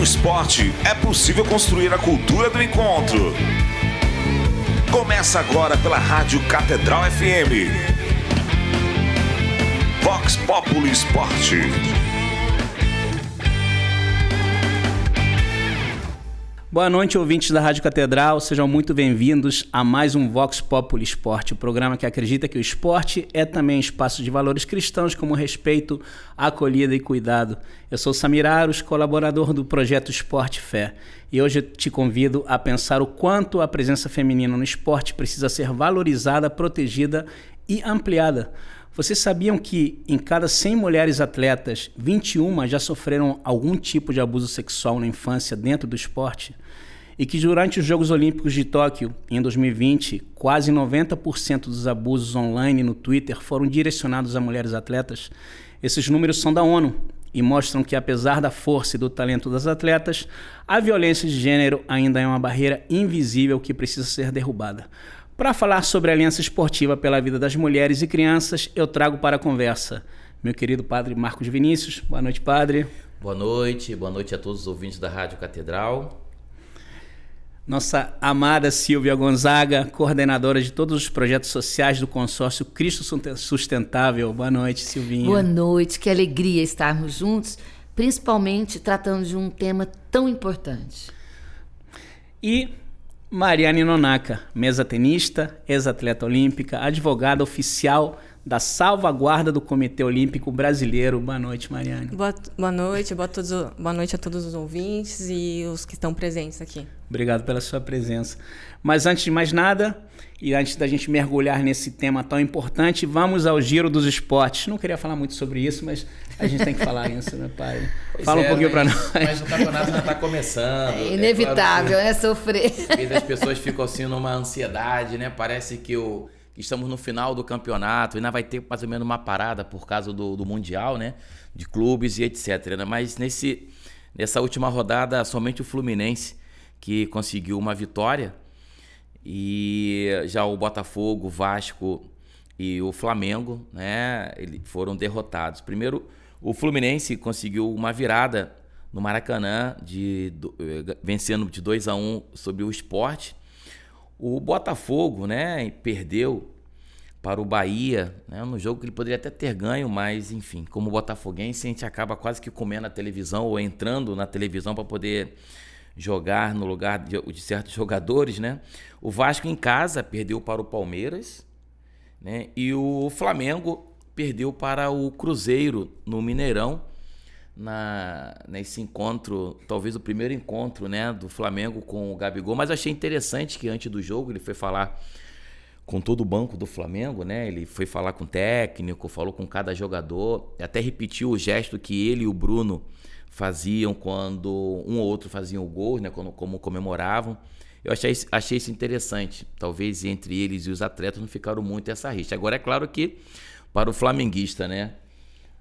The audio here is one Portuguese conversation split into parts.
No esporte, é possível construir a cultura do encontro. Começa agora pela Rádio Catedral FM. Vox Populi Esporte. Boa noite, ouvintes da Rádio Catedral. Sejam muito bem-vindos a mais um Vox Populi Esporte, o programa que acredita que o esporte é também espaço de valores cristãos como respeito, acolhida e cuidado. Eu sou Samir Aros, colaborador do projeto Esporte Fé, e hoje eu te convido a pensar o quanto a presença feminina no esporte precisa ser valorizada, protegida e ampliada. Vocês sabiam que em cada 100 mulheres atletas, 21 já sofreram algum tipo de abuso sexual na infância dentro do esporte? E que durante os Jogos Olímpicos de Tóquio, em 2020, quase 90% dos abusos online no Twitter foram direcionados a mulheres atletas? Esses números são da ONU e mostram que, apesar da força e do talento das atletas, a violência de gênero ainda é uma barreira invisível que precisa ser derrubada. Para falar sobre a Aliança Esportiva pela Vida das Mulheres e Crianças, eu trago para a conversa meu querido padre Marcos Vinícius. Boa noite, padre. Boa noite a todos os ouvintes da Rádio Catedral. Nossa amada Silvia Gonzaga, coordenadora de todos os projetos sociais do consórcio Cristo Sustentável. Boa noite, Silvinha. Boa noite, que alegria estarmos juntos, principalmente tratando de um tema tão importante. E Mariane Nonaka, mesatenista, ex-atleta olímpica, advogada oficial da salvaguarda do Comitê Olímpico Brasileiro. Boa noite, Mariane. Boa noite a todos os ouvintes e os que estão presentes aqui. Obrigado pela sua presença. Mas antes de mais nada, e antes da gente mergulhar nesse tema tão importante, vamos ao giro dos esportes. Não queria falar muito sobre isso, mas a gente tem que falar isso, né, pai? Fala um pouquinho para nós. Mas o campeonato já está começando. É inevitável, claro, né? Sofrer. As pessoas ficam assim numa ansiedade, né? Parece que estamos no final do campeonato, ainda vai ter mais ou menos uma parada por causa do Mundial, né? De clubes e etc. Né? Mas nessa última rodada, somente o Fluminense que conseguiu uma vitória, e já o Botafogo, o Vasco e o Flamengo, né, foram derrotados. Primeiro, o Fluminense conseguiu uma virada no Maracanã, vencendo de 2-1 sobre o Sport. O Botafogo, né, perdeu para o Bahia, né, no jogo que ele poderia até ter ganho, mas enfim, como botafoguense, a gente acaba quase que comendo a televisão ou entrando na televisão para poder jogar no lugar de certos jogadores, né? O Vasco em casa perdeu para o Palmeiras, né? E o Flamengo perdeu para o Cruzeiro no Mineirão, nesse encontro, talvez o primeiro encontro, né, do Flamengo com o Gabigol. Mas eu achei interessante que antes do jogo ele foi falar com todo o banco do Flamengo, né? Ele foi falar com o técnico, falou com cada jogador, até repetiu o gesto que ele e o Bruno faziam quando um ou outro faziam o gol, né, como comemoravam. Eu achei isso interessante. Talvez entre eles e os atletas não ficaram muito essa rixa. Agora é claro que para o flamenguista, né,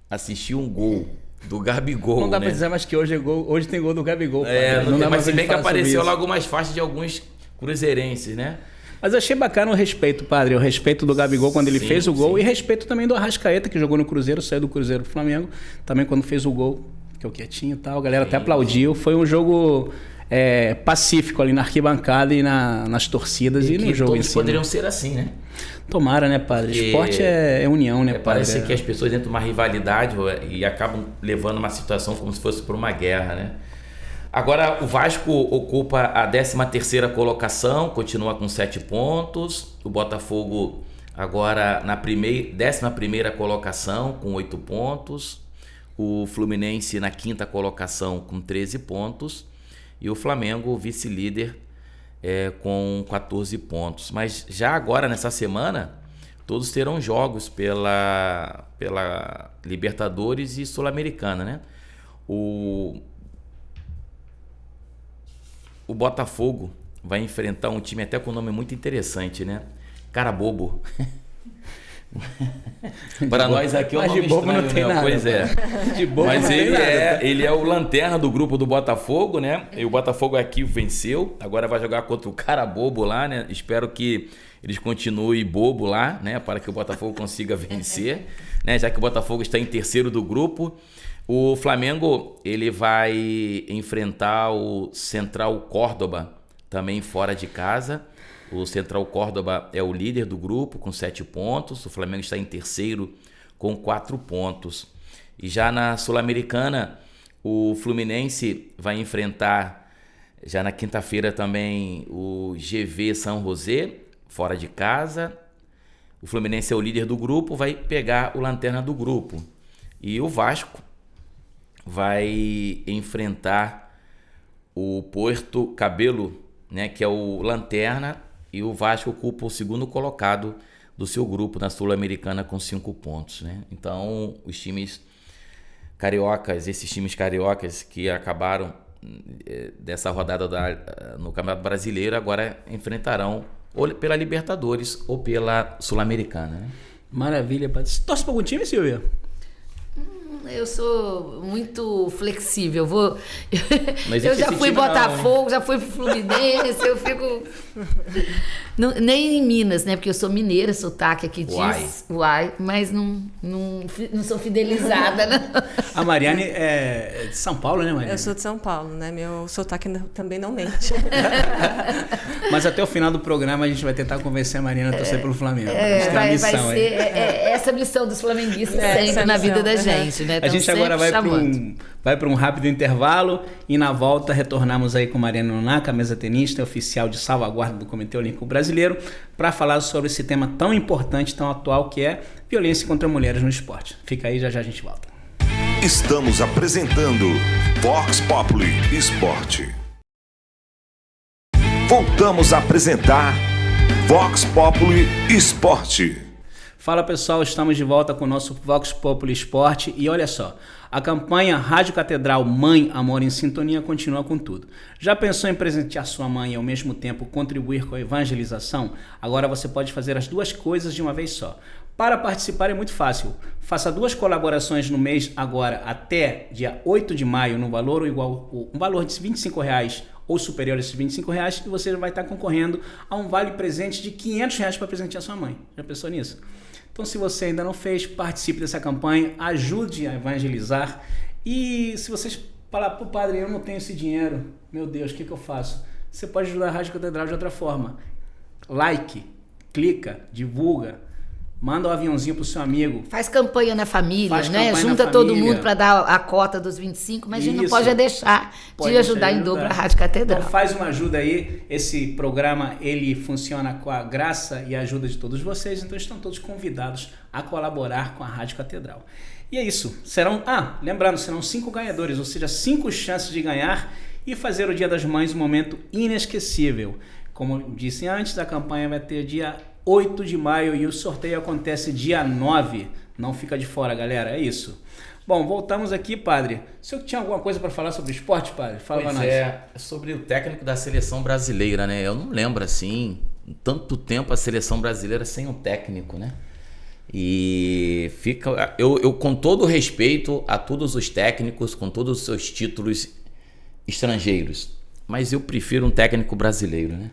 assistir um gol do Gabigol, não dá, né, para dizer mais que hoje tem gol do Gabigol. Não dá, mas se bem que apareceu lá algumas faixas de alguns cruzeirenses, né? Mas eu achei bacana o respeito, padre, o respeito do Gabigol quando ele fez o gol, e respeito também do Arrascaeta, que jogou no Cruzeiro, saiu do Cruzeiro pro Flamengo, também quando fez o gol, que é o quietinho e tal, a galera até aplaudiu. Foi um jogo pacífico ali na arquibancada e nas torcidas e no jogo em si. Poderiam ser assim, né? Tomara, né, padre? Esporte é união, né, padre? Parece que as pessoas entram numa rivalidade e acabam levando uma situação como se fosse por uma guerra, né? Agora, o Vasco ocupa a 13ª colocação, continua com 7 pontos. O Botafogo agora na 11ª colocação, com 8 pontos. O Fluminense na 5ª colocação com 13 pontos e o Flamengo vice-líder com 14 pontos. Mas já agora, nessa semana, todos terão jogos pela Libertadores e Sul-Americana, né? O Botafogo vai enfrentar um time até com um nome muito interessante, né? Carabobo. Para nós aqui é um nome estranho, não tem nada. Pois é. De bobo mas ele é o lanterna do grupo do Botafogo, né? E o Botafogo aqui venceu, agora vai jogar contra o Carabobo lá, né? Espero que eles continuem bobo lá, né? Para que o Botafogo consiga vencer, né? Já que o Botafogo está em terceiro do grupo, O Flamengo, ele vai enfrentar o Central Córdoba, também fora de casa. O Central Córdoba é o líder do grupo, com 7 pontos. O Flamengo está em terceiro, com 4 pontos. E já na Sul-Americana, o Fluminense vai enfrentar, já na quinta-feira também, o GV São José, fora de casa. O Fluminense é o líder do grupo, vai pegar o lanterna do grupo. E o Vasco vai enfrentar o Puerto Cabello, né, que é o lanterna, e o Vasco ocupa o segundo colocado do seu grupo na Sul-Americana com 5 pontos, né? Então, os times cariocas, esses times cariocas que acabaram dessa rodada no Campeonato Brasileiro, agora enfrentarão ou pela Libertadores ou pela Sul-Americana, né? Maravilha, Padre. Você torce para algum time, Silvia? Eu sou muito flexível. Não Eu existe já esse fui time, não. Botafogo, já fui pro Fluminense, eu fico. Nem em Minas, né? Porque eu sou mineira, sotaque aqui diz. Uai, mas não sou fidelizada, né? A Mariane é de São Paulo, né, Mariane? Eu sou de São Paulo, né? Meu sotaque também não mente. Mas até o final do programa a gente vai tentar convencer a Mariana a torcer pelo Flamengo. Vai ser essa missão dos flamenguistas sempre na vida da gente, né? A gente agora vai para um rápido intervalo e na volta retornamos aí com Mariana Nonaka, mesa tenista oficial de salvaguarda do Comitê Olímpico Brasileiro, para falar sobre esse tema tão importante, tão atual, que é violência contra mulheres no esporte. Fica aí, já já a gente volta. Estamos apresentando Vox Populi Esporte. Voltamos a apresentar Vox Populi Esporte. Fala pessoal, estamos de volta com o nosso Vox Populi Esporte e olha só, a campanha Rádio Catedral Mãe, Amor em Sintonia continua com tudo. Já pensou em presentear sua mãe e ao mesmo tempo contribuir com a evangelização? Agora você pode fazer as duas coisas de uma vez só. Para participar é muito fácil. Faça 2 colaborações no mês agora até dia 8 de maio no valor igual, um valor de R$25 ou superior a esses R$25 e você vai estar concorrendo a um vale presente de R$500 para presentear sua mãe. Já pensou nisso? Então, se você ainda não fez, participe dessa campanha, ajude a evangelizar. E se vocês falar, pô, padre, eu não tenho esse dinheiro, meu Deus, o que eu faço? Você pode ajudar a Rádio Catedral de outra forma. Like, clica, divulga, manda um aviãozinho pro seu amigo. Faz campanha na família, Faz né? campanha Junta na todo família. mundo para dar a cota dos 25, mas a gente não Isso. pode deixar Pode de ajudar em dobro a Rádio Catedral. Então faz uma ajuda aí, esse programa ele funciona com a graça e a ajuda de todos vocês, então estão todos convidados a colaborar com a Rádio Catedral. E é isso, lembrando, serão 5 ganhadores, ou seja, 5 chances de ganhar e fazer o Dia das Mães um momento inesquecível. Como disse antes, a campanha vai ter dia 8 de maio e o sorteio acontece dia 9. Não fica de fora, galera, é isso. Bom, voltamos aqui, padre. O senhor tinha alguma coisa para falar sobre esporte, padre? Fala pra nós. Sobre o técnico da seleção brasileira, né? Eu não lembro, assim, tanto tempo a seleção brasileira sem um técnico, né? E fica... Eu com todo o respeito a todos os técnicos, com todos os seus títulos estrangeiros, mas eu prefiro um técnico brasileiro, né?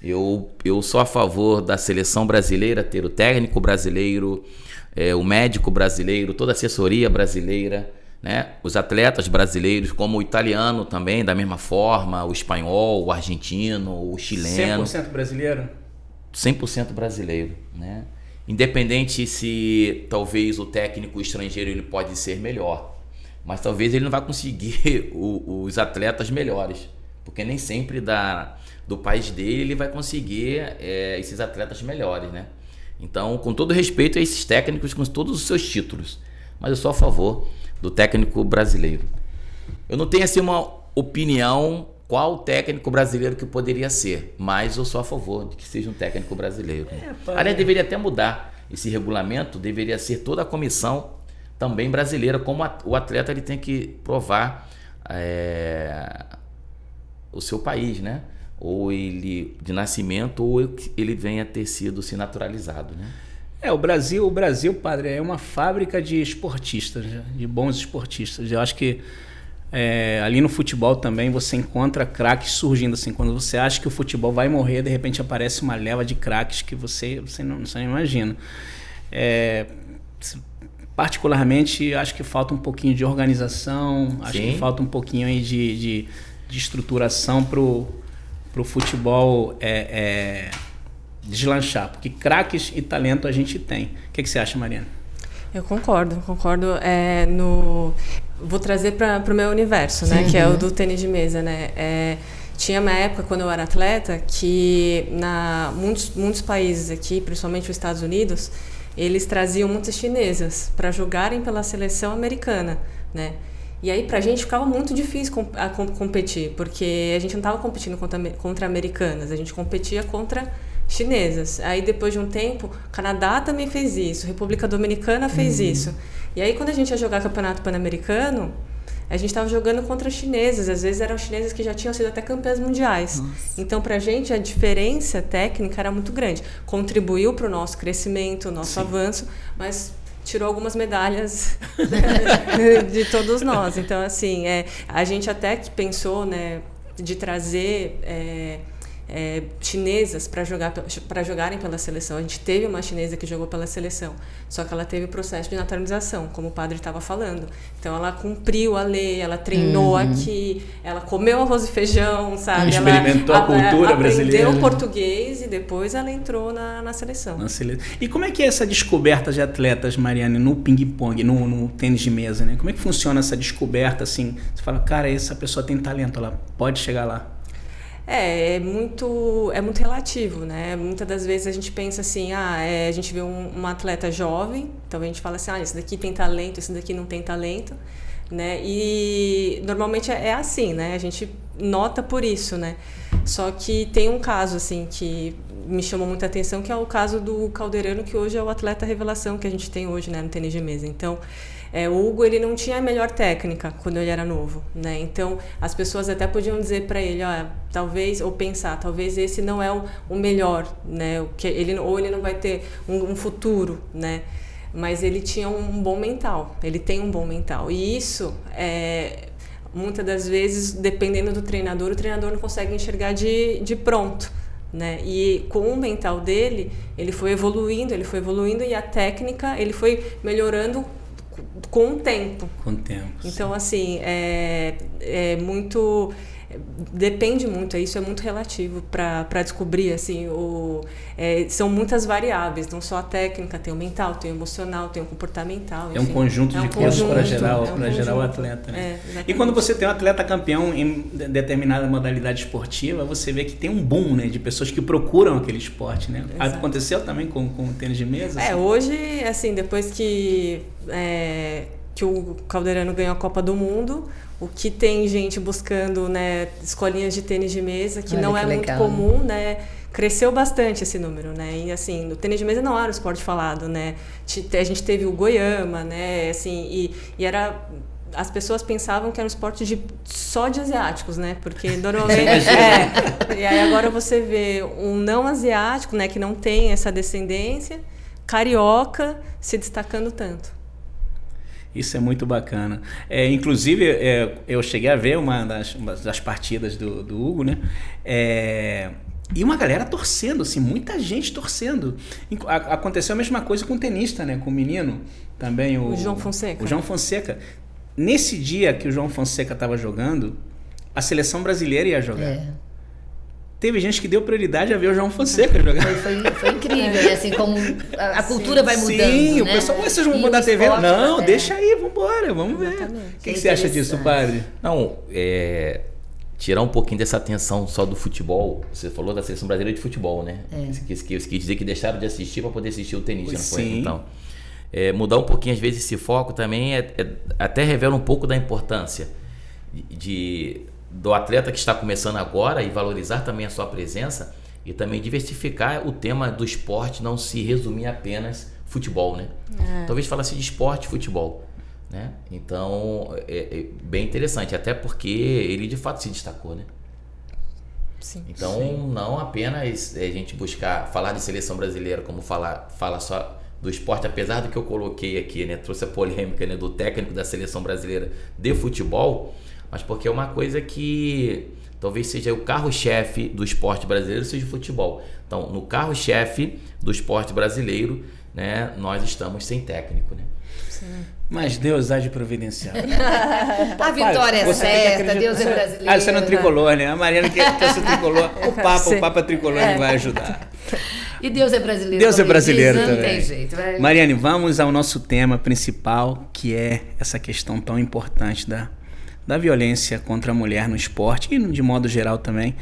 Eu sou a favor da seleção brasileira ter o técnico brasileiro, o médico brasileiro, toda a assessoria brasileira, né? Os atletas brasileiros, como o italiano também, da mesma forma, o espanhol, o argentino, o chileno. 100% brasileiro? 100% brasileiro, né? Independente se talvez o técnico estrangeiro ele pode ser melhor, mas talvez ele não vai conseguir os atletas melhores, porque nem sempre do país dele ele vai conseguir esses atletas melhores, né? Então, com todo respeito a esses técnicos com todos os seus títulos, mas eu sou a favor do técnico brasileiro. Eu não tenho assim uma opinião qual técnico brasileiro que poderia ser, mas eu sou a favor de que seja um técnico brasileiro. Aliás, deveria até mudar esse regulamento, deveria ser toda a comissão também brasileira, como o atleta ele tem que provar o seu país, né? Ou ele de nascimento, ou ele venha ter sido se naturalizado, né? O Brasil, padre, é uma fábrica de esportistas, de bons esportistas. Eu acho que ali no futebol também você encontra craques surgindo assim. Quando você acha que o futebol vai morrer, de repente aparece uma leva de craques que você não imagina. particularmente, acho que falta um pouquinho de organização, acho Sim. que falta um pouquinho aí de estruturação pro futebol deslanchar, porque craques e talento a gente tem. O que você acha, Mariana? Eu concordo. Vou trazer para o meu universo, né? Que é o do tênis de mesa, né? Tinha uma época, quando eu era atleta, que muitos países aqui, principalmente os Estados Unidos, eles traziam muitas chinesas para jogarem pela seleção americana, né? E aí pra gente ficava muito difícil competir, porque a gente não estava competindo contra americanas, a gente competia contra chinesas. Aí depois de um tempo, o Canadá também fez isso, República Dominicana fez isso. E aí quando a gente ia jogar campeonato pan-americano, a gente estava jogando contra chinesas, às vezes eram chinesas que já tinham sido até campeãs mundiais. Nossa. Então, pra gente, a diferença técnica era muito grande. Contribuiu para o nosso crescimento, o nosso avanço, mas tirou algumas medalhas de todos nós. Então, assim, a gente até que pensou, né, de trazer chinesas para jogarem pela seleção. A gente teve uma chinesa que jogou pela seleção, só que ela teve o processo de naturalização, como o padre estava falando. Então ela cumpriu a lei, ela treinou aqui, ela comeu arroz e feijão, sabe? Experimentou a cultura brasileira. Aprendeu português e depois ela entrou na seleção. E como é que é essa descoberta de atletas, Mariane, no ping-pong, no tênis de mesa, né? Como é que funciona essa descoberta, assim? Você fala, cara, essa pessoa tem talento, ela pode chegar lá. É muito relativo, né? Muitas das vezes a gente pensa assim, a gente vê uma atleta jovem, então a gente fala assim, esse daqui tem talento, esse daqui não tem talento, né? E normalmente é assim, né? A gente nota por isso, né? Só que tem um caso, assim, que me chamou muita atenção, que é o caso do Calderano, que hoje é o atleta revelação que a gente tem hoje, né, no tênis de mesa. Então, o Hugo, ele não tinha a melhor técnica quando ele era novo, né? Então, as pessoas até podiam dizer para ele, talvez, ou pensar, talvez esse não é o melhor, né? Ou ele não vai ter um futuro, né? Mas ele tinha um bom mental, ele tem um bom mental. E isso, muitas das vezes, dependendo do treinador, o treinador não consegue enxergar de pronto, né? E com o mental dele, ele foi evoluindo e a técnica, ele foi melhorando com o tempo. Então, assim, depende muito, isso é muito relativo para descobrir, assim, são muitas variáveis, não só a técnica, tem o mental, tem o emocional, tem o comportamental. Enfim, é um conjunto de coisas para gerar o atleta, né? E quando você tem um atleta campeão em determinada modalidade esportiva, você vê que tem um boom, né, de pessoas que procuram aquele esporte, né? Exato. Aconteceu também com o tênis de mesa? Assim? Hoje, assim, depois que o Calderano ganhou a Copa do Mundo, o que tem gente buscando, né, escolinhas de tênis de mesa, que não é muito comum, né? Cresceu bastante esse número, né? E assim, o tênis de mesa não era um esporte falado, né? A gente teve o Goiama, né? Assim, e era... As pessoas pensavam que era um esporte só de asiáticos, né? Porque normalmente... E aí agora você vê um não asiático, né? Que não tem essa descendência, carioca, se destacando tanto. Isso é muito bacana. Inclusive, eu cheguei a ver uma das partidas do Hugo, né? E uma galera torcendo, assim, muita gente torcendo. Aconteceu a mesma coisa com o tenista, né? Com o menino também. O João Fonseca. O João Fonseca. Nesse dia que o João Fonseca estava jogando, a seleção brasileira ia jogar. Teve gente que deu prioridade a ver o João Fonseca jogar. Foi incrível, né? Assim, como a cultura vai mudando. Sim, né? O pessoal, vocês vão mudar a TV? Não, deixa aí, vambora, vamos ver. O que você acha disso, padre? Não, tirar um pouquinho dessa atenção só do futebol. Você falou da seleção brasileira de futebol, né? Você quis dizer que deixaram de assistir para poder assistir o tenista, não foi? Sim. Então, mudar um pouquinho, às vezes, esse foco também até revela um pouco da importância do atleta que está começando agora e valorizar também a sua presença e também diversificar o tema do esporte, não se resumir apenas futebol, né? Talvez falasse de esporte e futebol, né? Então, é bem interessante, até porque ele de fato se destacou, né? Sim. Então, não apenas a gente falar de seleção brasileira como fala só do esporte, apesar do que eu coloquei aqui, né? Trouxe a polêmica, né, do técnico da seleção brasileira de futebol, mas porque é uma coisa que talvez seja o carro-chefe do esporte brasileiro, seja o futebol. Então, no carro-chefe do esporte brasileiro, né, nós estamos sem técnico, né? Mas Deus há de providenciar. A vitória é certa, Deus é brasileiro. Você não tricolor, né? A Mariana quer ser tricolor. O Papa tricolor não vai ajudar. E Deus é brasileiro. Deus é brasileiro diz, também. Não tem jeito. Mariane, vamos ao nosso tema principal, que é essa questão tão importante da violência contra a mulher no esporte e de modo geral também.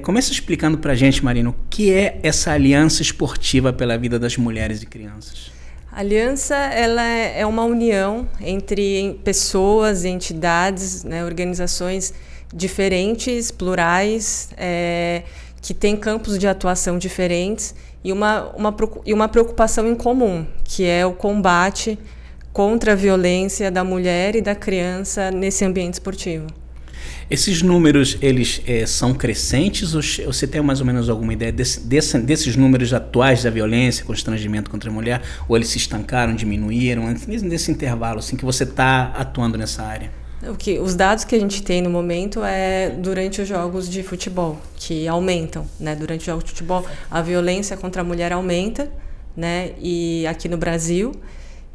Começa explicando pra gente, Marina, o que é essa aliança esportiva pela vida das mulheres e crianças. A aliança, ela é uma união entre pessoas, entidades, né, organizações diferentes, plurais, que têm campos de atuação diferentes e uma preocupação em comum, que é o combate contra a violência da mulher e da criança nesse ambiente esportivo. Esses números, eles são crescentes ou você tem mais ou menos alguma ideia desses números atuais da violência, constrangimento contra a mulher, ou eles se estancaram, diminuíram, nesse intervalo assim, que você está atuando nessa área? Os dados que a gente tem no momento é durante os jogos de futebol, que aumentam, né? Durante os jogos de futebol, a violência contra a mulher aumenta, né? E aqui no Brasil.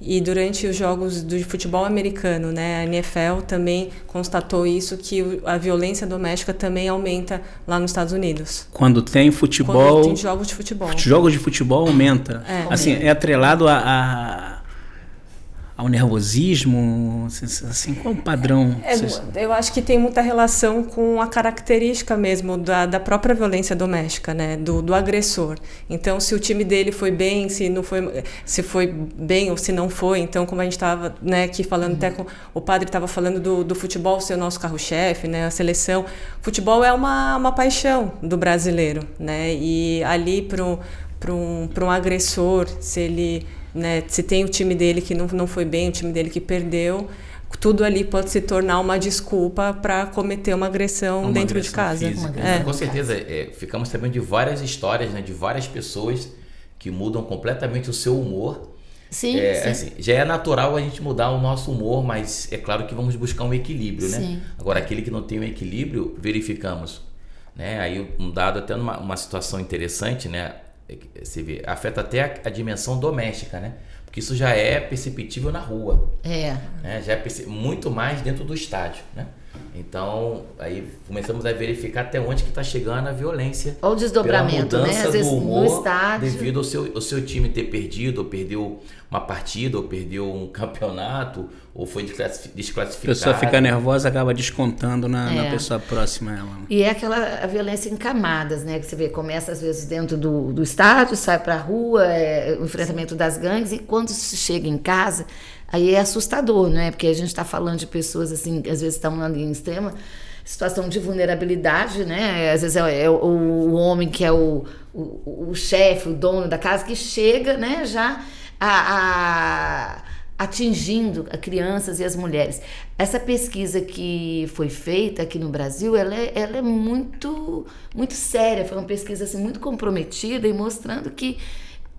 E durante os jogos do futebol americano, né, a NFL também constatou isso, que a violência doméstica também aumenta lá nos Estados Unidos. Quando tem futebol... Quando tem jogos de futebol. Jogos de futebol aumenta. Assim, é atrelado ao nervosismo? Assim, qual o padrão? Eu acho que tem muita relação com a característica mesmo da própria violência doméstica, né? Do agressor. Então, se o time dele foi bem, se foi bem ou se não foi. Então, como a gente estava, né, aqui falando, até com o padre estava falando do futebol ser o nosso carro-chefe, né? A seleção. Futebol é uma paixão do brasileiro, né? E ali para um agressor, se ele... né, se tem o time dele que não foi bem, o time dele que perdeu, tudo ali pode se tornar uma desculpa para cometer uma agressão dentro de casa. Com certeza, ficamos sabendo de várias histórias, né, de várias pessoas que mudam completamente o seu humor. Sim, sim. Assim, já é natural a gente mudar o nosso humor, mas é claro que vamos buscar um equilíbrio, né? Sim. Agora, aquele que não tem um equilíbrio, verificamos, né? Aí um dado até numa situação interessante, né? Você vê, afeta até a dimensão doméstica, né? Porque isso já é perceptível na rua. Né? Já é muito mais dentro do estádio, né? Então, aí começamos a verificar até onde que está chegando a violência. Ou o desdobramento, né? Às vezes humor, no estádio. Devido ao seu time ter perdido, ou perdeu uma partida, ou perdeu um campeonato, ou foi desclassificado. A pessoa fica nervosa, acaba descontando na pessoa próxima a ela. E é a violência em camadas, né? Que você vê, começa às vezes dentro do estádio, sai pra rua, o enfrentamento das gangues, e quando se chega em casa, aí é assustador, né? Porque a gente está falando de pessoas, assim, às vezes estão ali em extrema situação de vulnerabilidade, né? Às vezes é o homem que é o chefe, o dono da casa, que chega, né, já atingindo as crianças e as mulheres. Essa pesquisa que foi feita aqui no Brasil, ela é muito, muito séria, foi uma pesquisa assim, muito comprometida e mostrando que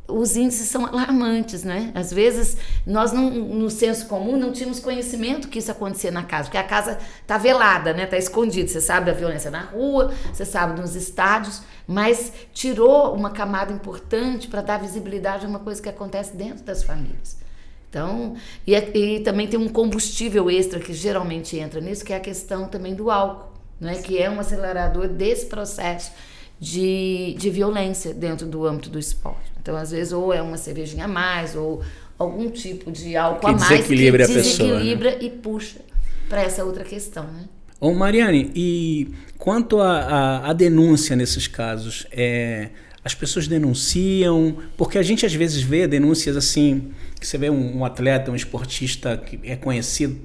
os índices são alarmantes, né? Às vezes, nós no senso comum não tínhamos conhecimento que isso acontecia na casa, porque a casa está velada, né? Está escondida. Você sabe da violência na rua, você sabe nos estádios, mas tirou uma camada importante para dar visibilidade a uma coisa que acontece dentro das famílias. Então, e também tem um combustível extra que geralmente entra nisso, que é a questão também do álcool, né? Que é um acelerador desse processo de violência dentro do âmbito do esporte. Então, às vezes, ou é uma cervejinha a mais, ou algum tipo de álcool a mais que desequilibra, né? E puxa para essa outra questão, né? Ô Mariane, e quanto à denúncia nesses casos, as pessoas denunciam? Porque a gente às vezes vê denúncias assim, que você vê um atleta, um esportista que é conhecido,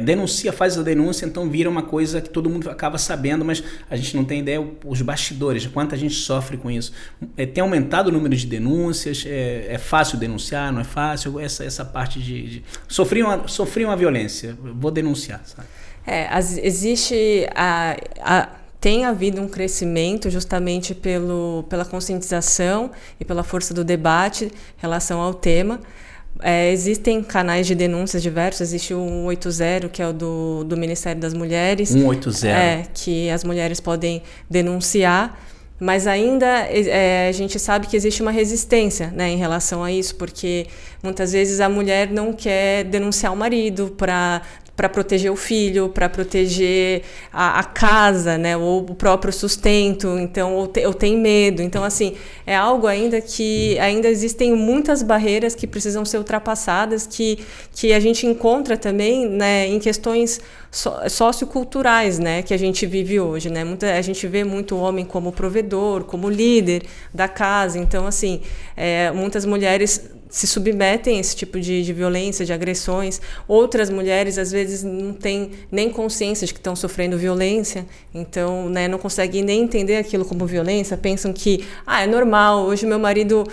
denuncia, faz a denúncia, então vira uma coisa que todo mundo acaba sabendo, mas a gente não tem ideia os bastidores, quanto a gente sofre com isso. Tem aumentado o número de denúncias? É fácil denunciar, não é fácil? Essa parte de sofri uma violência, vou denunciar, sabe? Tem havido um crescimento justamente pela conscientização e pela força do debate em relação ao tema. Existem canais de denúncias diversos. Existe o 180, que é o do Ministério das Mulheres. 180. Que as mulheres podem denunciar. Mas ainda a gente sabe que existe uma resistência, né, em relação a isso, porque muitas vezes a mulher não quer denunciar o marido para proteger o filho, para proteger a casa, né, ou o próprio sustento, então, ou tem medo. Então, assim, é algo ainda que ainda existem muitas barreiras que precisam ser ultrapassadas, que a gente encontra também, né, em questões socioculturais, né, que a gente vive hoje, né? A gente vê muito o homem como provedor, como líder da casa. Então, assim, muitas mulheres se submetem a esse tipo de violência, de agressões. Outras mulheres, às vezes, não têm nem consciência de que estão sofrendo violência, então, né, não conseguem nem entender aquilo como violência, pensam que, é normal, hoje meu marido...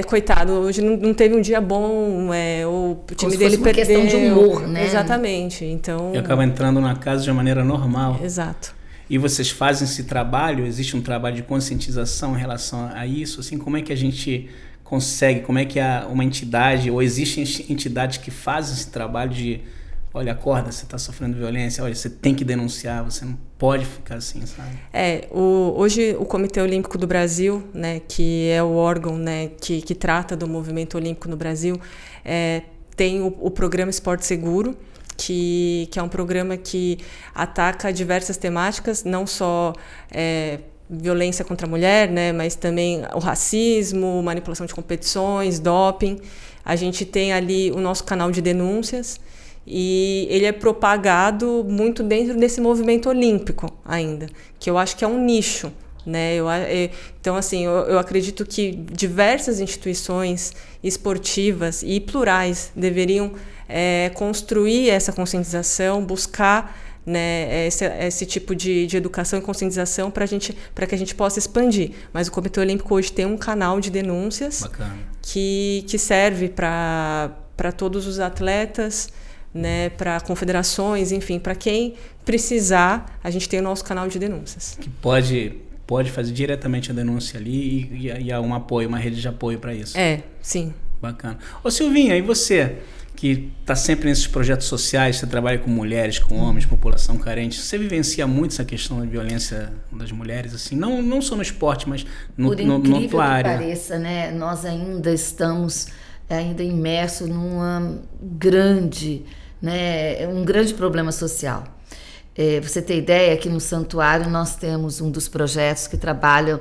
coitado, hoje não teve um dia bom, o time dele perdeu. Como se fosse uma questão de humor, né? Exatamente, então... E acaba entrando na casa de uma maneira normal. Exato. E vocês fazem esse trabalho? Existe um trabalho de conscientização em relação a isso? Assim, como é que a gente consegue, como é que uma entidade, ou existem entidades que fazem esse trabalho de, olha, acorda, você está sofrendo violência, olha, você tem que denunciar, você não pode ficar assim, sabe? Hoje o Comitê Olímpico do Brasil, né, que é o órgão, né, que trata do movimento olímpico no Brasil, tem o programa Esporte Seguro, que é um programa que ataca diversas temáticas, não só violência contra a mulher, né, mas também o racismo, manipulação de competições, doping. A gente tem ali o nosso canal de denúncias e ele é propagado muito dentro desse movimento olímpico ainda, que eu acho que é um nicho, né? Então, assim, eu acredito que diversas instituições esportivas e plurais deveriam construir essa conscientização, buscar, né, esse tipo de educação e conscientização para que a gente possa expandir. Mas o Comitê Olímpico hoje tem um canal de denúncias que serve para todos os atletas, né, para confederações, enfim, para quem precisar, a gente tem o nosso canal de denúncias. Que pode fazer diretamente a denúncia ali e há um apoio, uma rede de apoio para isso. Sim. Bacana. Ô Silvinha, e você, que está sempre nesses projetos sociais, você trabalha com mulheres, com homens, população carente, você vivencia muito essa questão da violência das mulheres, assim, não só no esporte, mas na tua área? Por incrível que pareça, né, nós ainda estamos imersos numa grande, né, um grande problema social. Você tem ideia que no Santuário nós temos um dos projetos que trabalham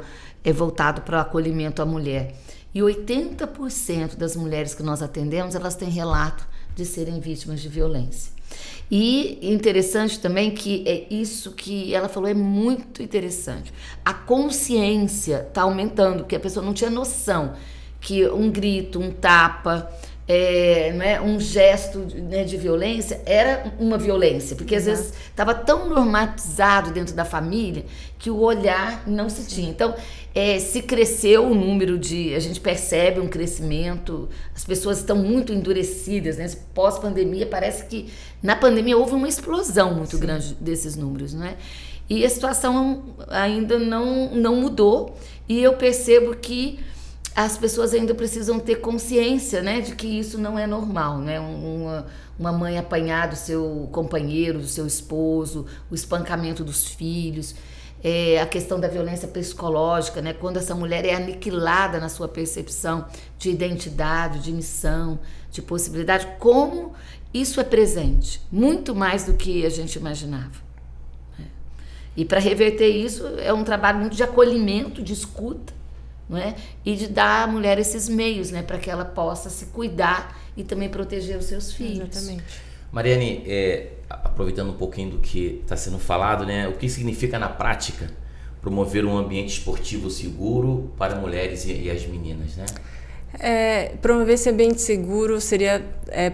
voltado para o acolhimento à mulher. E 80% das mulheres que nós atendemos, elas têm relato de serem vítimas de violência. E interessante também que isso que ela falou é muito interessante. A consciência está aumentando, porque a pessoa não tinha noção que um grito, um tapa, né, um gesto, né, de violência era uma violência, porque às vezes estava tão normatizado dentro da família que o olhar não se tinha. Então, se cresceu o número a gente percebe um crescimento, as pessoas estão muito endurecidas, né? Pós-pandemia, parece que na pandemia houve uma explosão muito grande desses números, não é? E a situação ainda não mudou, e eu percebo que as pessoas ainda precisam ter consciência, né, de que isso não é normal, né? Uma mãe apanhar do seu companheiro, do seu esposo, o espancamento dos filhos, a questão da violência psicológica, né? Quando essa mulher é aniquilada na sua percepção de identidade, de missão, de possibilidade, como isso é presente, muito mais do que a gente imaginava. E para reverter isso é um trabalho muito de acolhimento, de escuta, não é? E de dar à mulher esses meios, né, para que ela possa se cuidar e também proteger os seus filhos. Exatamente. Mariane, aproveitando um pouquinho do que está sendo falado, né, o que significa na prática promover um ambiente esportivo seguro para mulheres e as meninas, né? Promover esse ambiente seguro seria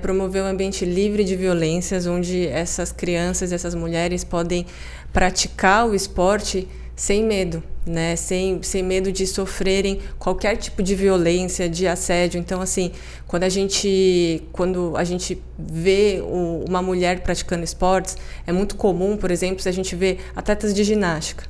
promover um ambiente livre de violências, onde essas crianças e essas mulheres podem praticar o esporte sem medo, né? Sem medo de sofrerem qualquer tipo de violência, de assédio. Então, assim, quando a gente vê uma mulher praticando esportes, é muito comum, por exemplo, se a gente vê atletas de ginástica.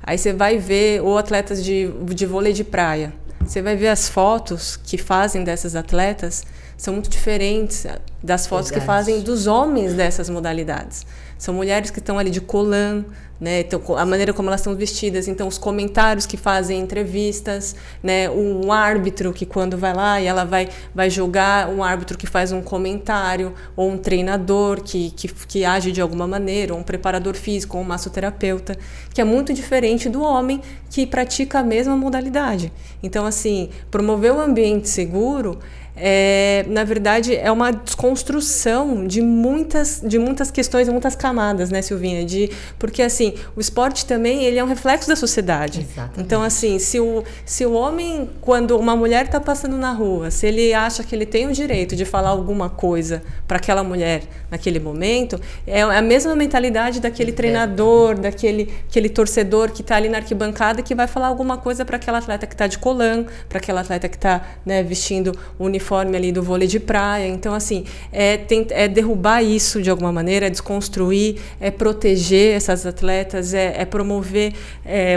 Aí você vai ver, ou atletas de vôlei de praia. Você vai ver as fotos que fazem dessas atletas, são muito diferentes. das fotos que Verdade. fazem dos homens dessas modalidades. São mulheres que estão ali de colã, né? Então, a maneira como elas estão vestidas, então os comentários que fazem em entrevistas, né? Um árbitro que quando vai lá e ela vai julgar, um árbitro que faz um comentário, ou um treinador que age de alguma maneira, ou um preparador físico, ou um massoterapeuta, que é muito diferente do homem que pratica a mesma modalidade. Então, assim, promover um ambiente seguro na verdade, é uma desconstrução de muitas questões, de muitas camadas, né, Silvinha? Porque, assim, o esporte também ele é um reflexo da sociedade. Exatamente. Então, assim, se o homem, quando uma mulher está passando na rua, se ele acha que ele tem o direito de falar alguma coisa para aquela mulher naquele momento, é a mesma mentalidade daquele treinador, daquele torcedor que está ali na arquibancada, que vai falar alguma coisa para aquela atleta que está de colã, para aquela atleta que está, né, vestindo o uniforme ali do vôlei de praia. Então, assim, é derrubar isso de alguma maneira, é desconstruir, é proteger essas atletas, é promover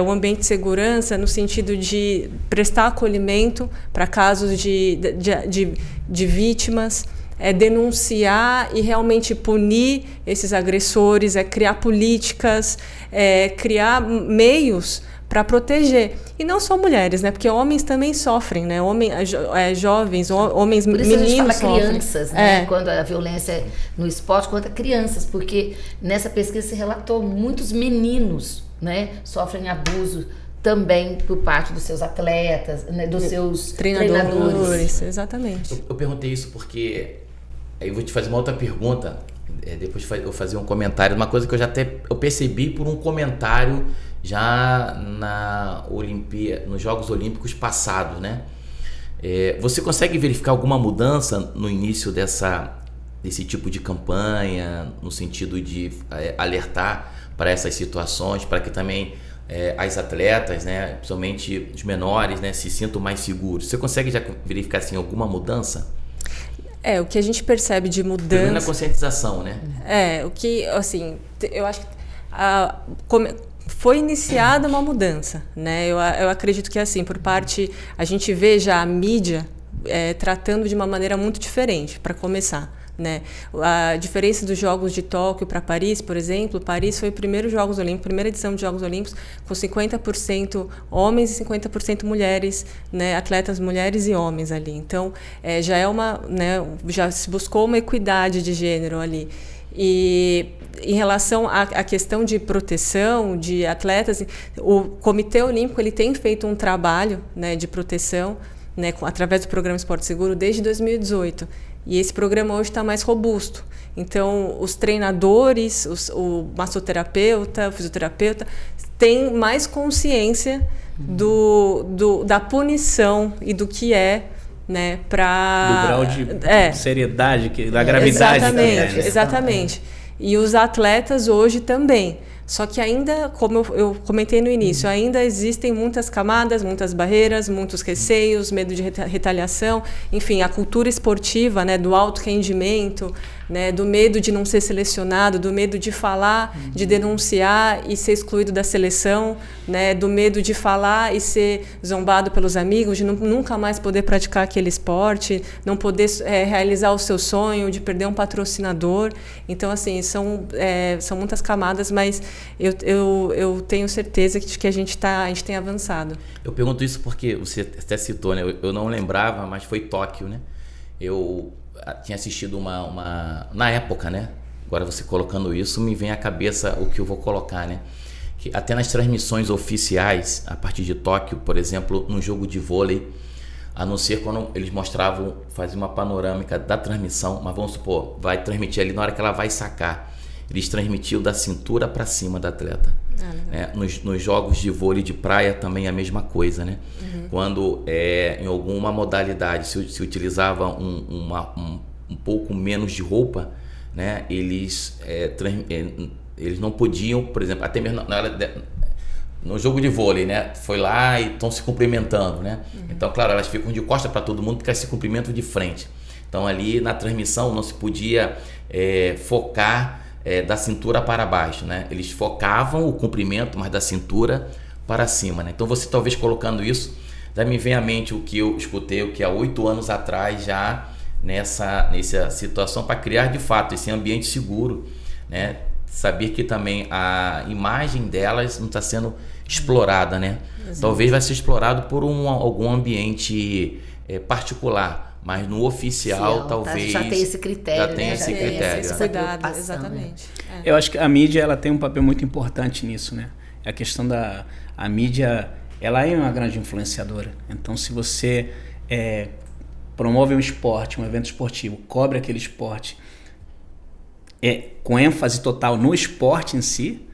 o ambiente de segurança no sentido de prestar acolhimento para casos de vítimas, denunciar e realmente punir esses agressores, criar políticas, criar meios para proteger. E não só mulheres, né? Porque homens também sofrem, né? Jovens, homens, Por isso meninos a gente fala sofrem. crianças, né? Quando a violência é no esporte contra crianças, porque nessa pesquisa se relatou muitos meninos, né? Sofrem abuso também por parte dos seus atletas, né? Dos seus treinadores. Exatamente. Eu perguntei isso porque aí eu vou te fazer uma outra pergunta, depois eu fazer um comentário, uma coisa que eu percebi por um comentário já nos Jogos Olímpicos passados, né? Você consegue verificar alguma mudança no início desse tipo de campanha, no sentido de alertar para essas situações, para que também as atletas, né, principalmente os menores, né, se sintam mais seguros? Você consegue já verificar assim, alguma mudança? O que a gente percebe de mudança... Primeiro na conscientização, né? O que, assim, eu acho que foi iniciada uma mudança, né? Eu acredito que, assim, por parte... A gente vê já a mídia tratando de uma maneira muito diferente, para começar, né? A diferença dos Jogos de Tóquio para Paris, por exemplo, Paris foi o primeira edição de Jogos Olímpicos com 50% homens e 50% mulheres, né? Atletas mulheres e homens ali. Então, já né? Já se buscou uma equidade de gênero ali. E em relação à questão de proteção de atletas, o Comitê Olímpico ele tem feito um trabalho, né, de proteção, né, através do Programa Esporte Seguro desde 2018. E esse programa hoje está mais robusto. Então, os treinadores, o massoterapeuta, o fisioterapeuta, têm mais consciência da punição e do que né, do grau de seriedade, da gravidade. Exatamente. E os atletas hoje também. Só que ainda, como eu comentei no início, ainda existem muitas camadas, muitas barreiras, muitos receios, medo de retaliação, enfim, a cultura esportiva, né, do alto rendimento, né, do medo de não ser selecionado, do medo de falar, de denunciar e ser excluído da seleção, né, do medo de falar e ser zombado pelos amigos, de nunca mais poder praticar aquele esporte, não poder realizar o seu sonho, de perder um patrocinador. Então, assim, são muitas camadas, mas eu tenho certeza que a gente tem avançado. Eu pergunto isso porque você até citou, né? Eu não lembrava, mas foi Tóquio, né? Eu tinha assistido na época, né? Agora você colocando isso, me vem à cabeça o que eu vou colocar, né? Que até nas transmissões oficiais, a partir de Tóquio, por exemplo, num jogo de vôlei, a não ser quando eles faziam uma panorâmica da transmissão, mas vamos supor, vai transmitir ali na hora que ela vai sacar. Eles transmitiam da cintura para cima da atleta. Nos jogos de vôlei de praia também a mesma coisa, né? Quando em alguma modalidade se utilizava um pouco menos de roupa, né? Eles não podiam, por exemplo, até mesmo no jogo de vôlei, né? Foi lá e estão se cumprimentando, né? Então, claro, elas ficam de costas para todo mundo porque elas se cumprimentam de frente. Então, ali na transmissão não se podia focar da cintura para baixo, né? Eles focavam o comprimento, mas da cintura para cima, né? Então você talvez colocando isso, já me vem à mente o que eu escutei, o que há 8 anos atrás já nessa situação para criar de fato esse ambiente seguro, né? Saber que também a imagem delas não está sendo explorada, né? Talvez vai ser explorado por algum ambiente particular, mas no oficial talvez já tem esse critério, já tem né? esse critério. Essa Cuidado, preocupação, exatamente. né? Eu acho que a mídia ela tem um papel muito importante nisso, né? A questão a mídia, ela é uma grande influenciadora. Então, se você promove um esporte, um evento esportivo, cobre aquele esporte com ênfase total no esporte em si,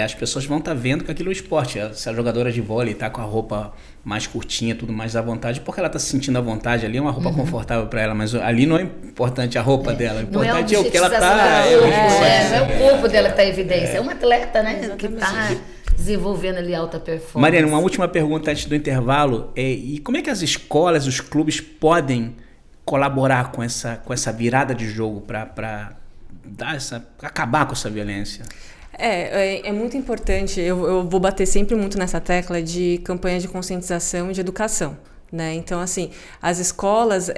as pessoas vão estar vendo que aquilo é esporte. Se a jogadora de vôlei está com a roupa mais curtinha, tudo mais à vontade, porque ela está se sentindo à vontade ali, é uma roupa confortável para ela, mas ali não é importante a roupa dela, o importante é o que ela está... Não é o corpo dela que está em evidência, é um atleta, né, que está desenvolvendo ali alta performance. Mariana, uma última pergunta antes do intervalo, e como é que as escolas, os clubes podem colaborar com essa virada de jogo para acabar com essa violência? É muito importante, eu vou bater sempre muito nessa tecla de campanha de conscientização e de educação, né? Então, assim, as escolas,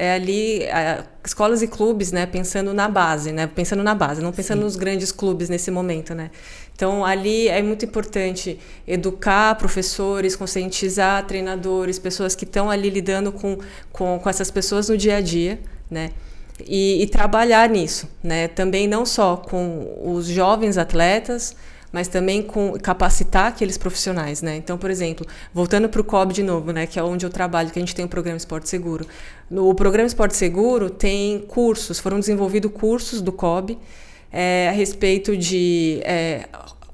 escolas e clubes, né, pensando na base, né? Pensando na base, não pensando nos grandes clubes nesse momento, né? Então, ali é muito importante educar professores, conscientizar treinadores, pessoas que estão ali lidando com essas pessoas no dia a dia, né? E trabalhar nisso, né? Também não só com os jovens atletas, mas também com capacitar aqueles profissionais, né? Então, por exemplo, voltando para o COB de novo, né? Que é onde eu trabalho, que a gente tem o Programa Esporte Seguro. No Programa Esporte Seguro tem cursos, foram desenvolvidos cursos do COB a respeito de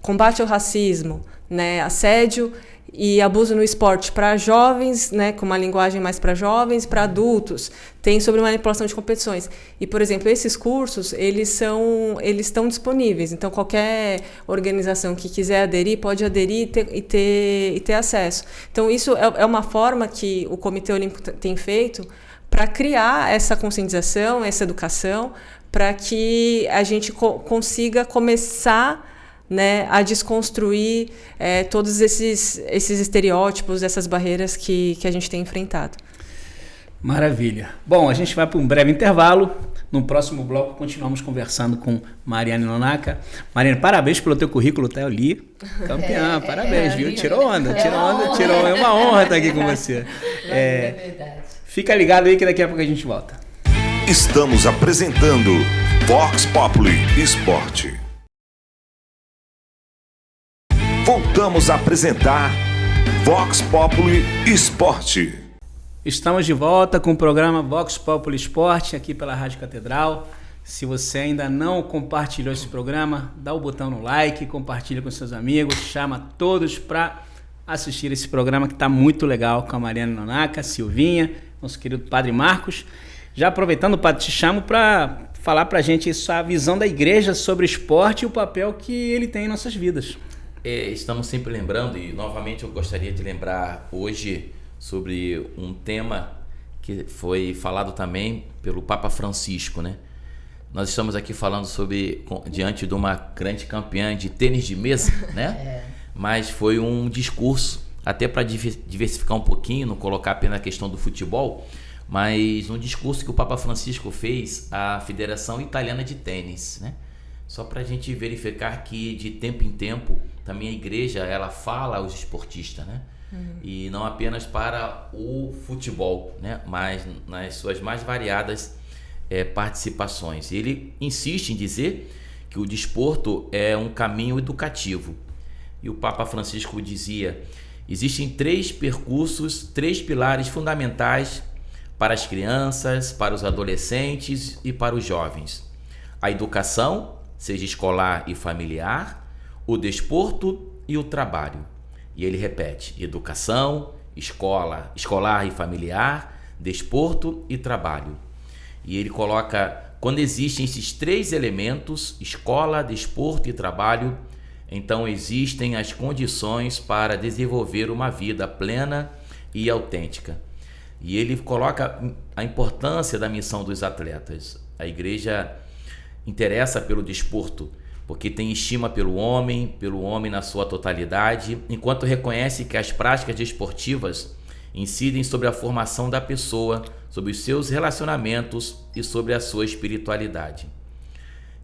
combate ao racismo, né? Assédio e abuso no esporte para jovens, né, com uma linguagem mais para jovens, para adultos, tem sobre manipulação de competições. E, por exemplo, esses cursos, eles estão disponíveis. Então, qualquer organização que quiser aderir, pode aderir e ter acesso. Então, isso é uma forma que o Comitê Olímpico tem feito para criar essa conscientização, essa educação, para que a gente consiga começar, né, a desconstruir todos esses estereótipos, essas barreiras que a gente tem enfrentado. Maravilha. Bom, a gente vai para um breve intervalo. No próximo bloco, continuamos conversando com Mariana Nonaka. Mariana, parabéns pelo teu currículo, tá? Eu li. Campeã, parabéns, viu? Tirou onda. É uma honra estar aqui com você. É verdade. Fica ligado aí que daqui a pouco a gente volta. Estamos apresentando Vox Populi Esporte. Voltamos a apresentar Vox Populi Esporte. Estamos de volta com o programa Vox Populi Esporte aqui pela Rádio Catedral. Se você ainda não compartilhou esse programa, dá o botão no like, compartilha com seus amigos, chama todos para assistir esse programa que está muito legal com a Mariana Nonaka, Silvinha, nosso querido Padre Marcos. Já aproveitando, Padre, te chamo para falar para a gente a visão da igreja sobre o esporte e o papel que ele tem em nossas vidas. Estamos sempre lembrando, e novamente eu gostaria de lembrar hoje sobre um tema que foi falado também pelo Papa Francisco, né? Nós estamos aqui falando diante de uma grande campeã de tênis de mesa, né? Mas foi um discurso, até para diversificar um pouquinho, não colocar apenas a questão do futebol, mas um discurso que o Papa Francisco fez à Federação Italiana de Tênis, né? Só para a gente verificar que de tempo em tempo também a igreja ela fala aos esportistas, né? E não apenas para o futebol, né? Mas nas suas mais variadas participações. Ele insiste em dizer que o desporto é um caminho educativo. E o Papa Francisco dizia: existem 3 percursos, 3 pilares fundamentais para as crianças, para os adolescentes e para os jovens: a educação, seja escolar e familiar, o desporto e o trabalho. E ele repete: educação, escolar e familiar, desporto e trabalho. E ele coloca, quando existem esses 3 elementos, escola, desporto e trabalho, então existem as condições para desenvolver uma vida plena e autêntica. E ele coloca a importância da missão dos atletas. A igreja interessa pelo desporto, porque tem estima pelo homem na sua totalidade, enquanto reconhece que as práticas desportivas incidem sobre a formação da pessoa, sobre os seus relacionamentos e sobre a sua espiritualidade.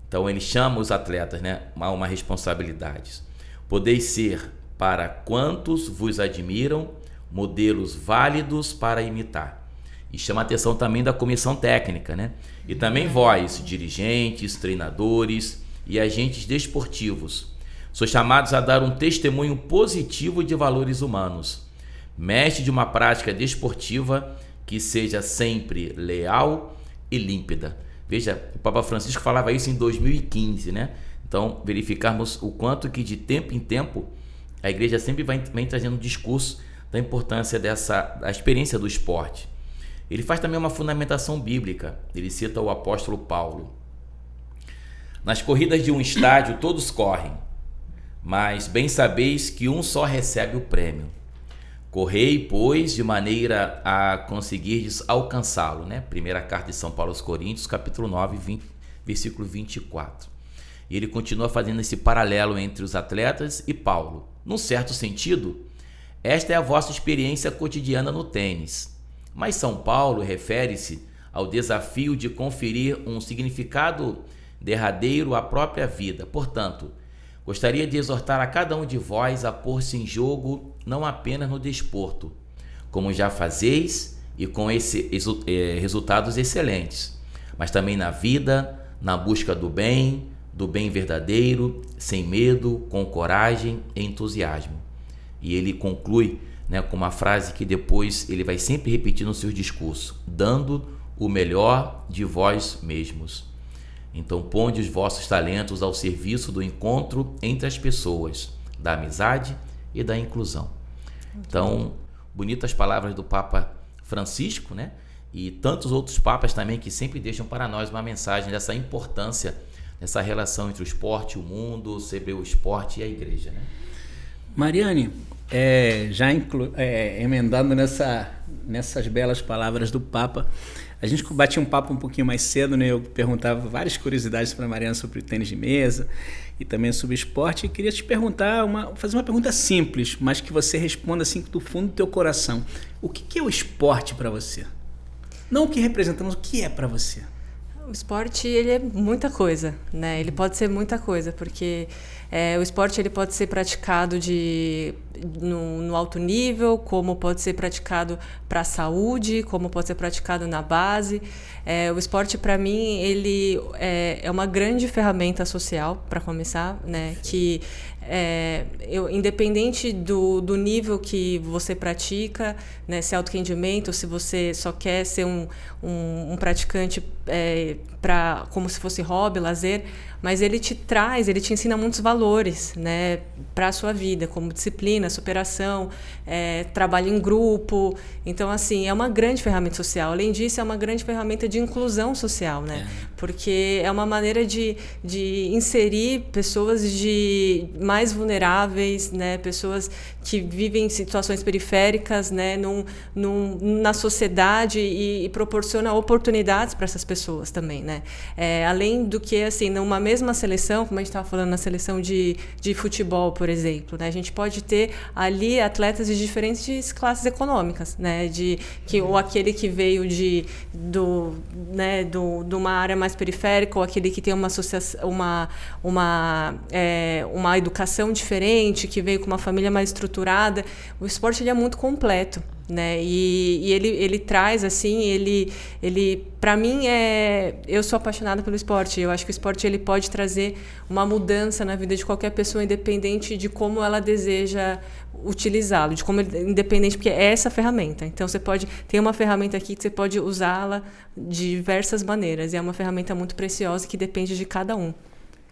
Então ele chama os atletas, né, a uma responsabilidade. Podeis ser, para quantos vos admiram, modelos válidos para imitar. E chama a atenção também da comissão técnica, né? E também vós, dirigentes, treinadores e agentes desportivos, sois chamados a dar um testemunho positivo de valores humanos. Mestre de uma prática desportiva que seja sempre leal e límpida. Veja, o Papa Francisco falava isso em 2015, né? Então, verificarmos o quanto que de tempo em tempo a igreja sempre vem trazendo um discurso da importância da experiência do esporte. Ele faz também uma fundamentação bíblica. Ele cita o apóstolo Paulo. Nas corridas de um estádio todos correm, mas bem sabeis que um só recebe o prêmio. Correi, pois, de maneira a conseguirdes alcançá-lo, né? Primeira carta de São Paulo aos Coríntios, capítulo 9, versículo 24. E ele continua fazendo esse paralelo entre os atletas e Paulo. Num certo sentido, esta é a vossa experiência cotidiana no tênis. Mas São Paulo refere-se ao desafio de conferir um significado derradeiro à própria vida. Portanto, gostaria de exortar a cada um de vós a pôr-se em jogo não apenas no desporto, como já fazeis e com resultados excelentes, mas também na vida, na busca do bem verdadeiro, sem medo, com coragem e entusiasmo. E ele conclui, né, com uma frase que depois ele vai sempre repetir no seu discurso: dando o melhor de vós mesmos. Então, ponde os vossos talentos ao serviço do encontro entre as pessoas, da amizade e da inclusão. Então, bonitas palavras do Papa Francisco, né? E tantos outros papas também que sempre deixam para nós uma mensagem dessa importância, dessa relação entre o esporte, o mundo, sobre o esporte e a igreja, né? Mariane, emendando nessas belas palavras do Papa, a gente batia um papo um pouquinho mais cedo, né? Eu perguntava várias curiosidades para a Mariana sobre o tênis de mesa e também sobre esporte. E queria te perguntar, fazer uma pergunta simples, mas que você responda assim do fundo do teu coração. O que é o esporte para você? Não o que representa, mas o que é para você? O esporte, ele é muita coisa, né? Ele pode ser muita coisa, porque o esporte ele pode ser praticado no alto nível, como pode ser praticado para a saúde, como pode ser praticado na base. O esporte, para mim, ele é uma grande ferramenta social, para começar, né? Que independente do nível que você pratica, né, se é autoatendimento, se você só quer ser um praticante como se fosse hobby, lazer, mas ele te ensina muitos valores, né, para a sua vida, como disciplina, superação, trabalho em grupo. Então, assim, é uma grande ferramenta social. Além disso, é uma grande ferramenta de inclusão social, né? Porque é uma maneira de inserir pessoas mais vulneráveis, né, pessoas que vivem em situações periféricas, né, na sociedade e proporciona oportunidades para essas pessoas também, né? Além do que, assim, numa mesma seleção, como a gente estava falando na seleção de futebol, por exemplo, né, a gente pode ter ali atletas de diferentes classes econômicas, né, ou aquele que veio de uma área mais periférica, ou aquele que tem uma educação diferente, que veio com uma família mais estruturada. O esporte ele é muito completo, né? E ele traz, assim, ele para mim eu sou apaixonada pelo esporte. Eu acho que o esporte ele pode trazer uma mudança na vida de qualquer pessoa, independente de como ela deseja utilizá-lo, independente, porque é essa ferramenta. Então você pode ter uma ferramenta aqui que você pode usá-la de diversas maneiras, e é uma ferramenta muito preciosa que depende de cada um.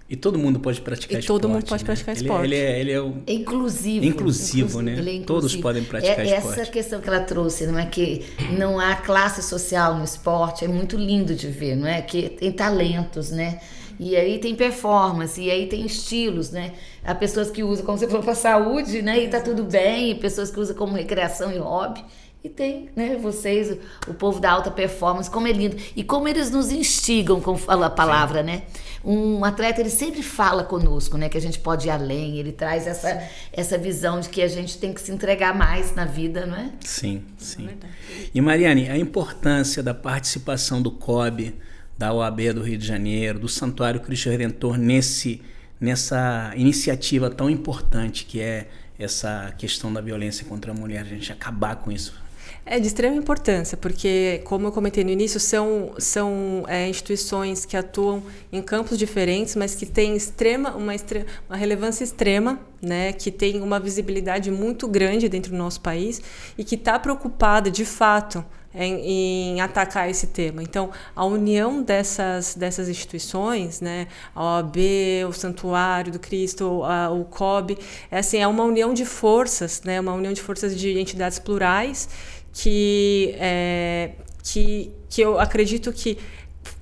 E todo mundo pode praticar esporte. Todo mundo pode praticar esporte. Ele é inclusivo, né? Ele é inclusivo. Todos podem praticar esporte. Essa questão que ela trouxe, não é que não há classe social no esporte, é muito lindo de ver, não é? Que tem talentos, né? E aí tem performance, e aí tem estilos, né? Há pessoas que usam, como você falou, para saúde, né? E tá tudo bem, e pessoas que usam como recreação e hobby. E tem, né, vocês, o povo da alta performance, como é lindo. E como eles nos instigam, como fala a palavra, né? Um atleta, ele sempre fala conosco, né? Que a gente pode ir além, ele traz essa visão de que a gente tem que se entregar mais na vida, não é? Sim, sim. E Mariane, a importância da participação do COB, da OAB do Rio de Janeiro, do Santuário Cristo Redentor nessa iniciativa tão importante que é essa questão da violência contra a mulher, a gente acabar com isso. É de extrema importância, porque, como eu comentei no início, são instituições que atuam em campos diferentes, mas que têm uma relevância extrema, né, que tem uma visibilidade muito grande dentro do nosso país e que está preocupada, de fato, em atacar esse tema. Então, a união dessas instituições, né, a OAB, o Santuário do Cristo, o COB, é uma união de forças, né, uma união de forças de entidades plurais que eu acredito que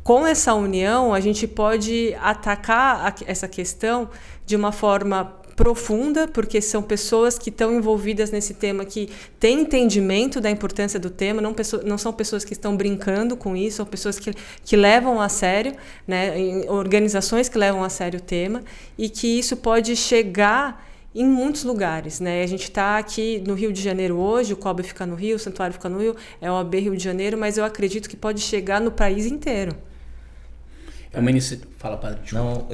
com essa união a gente pode atacar essa questão de uma forma profunda, porque são pessoas que estão envolvidas nesse tema, que têm entendimento da importância do tema, não são pessoas que estão brincando com isso, são pessoas que levam a sério, né, organizações que levam a sério o tema, e que isso pode chegar em muitos lugares, né? A gente está aqui no Rio de Janeiro hoje, o COB fica no Rio, o Santuário fica no Rio, é o OAB Rio de Janeiro, mas eu acredito que pode chegar no país inteiro. É uma iniciativa... Fala, padre. Não,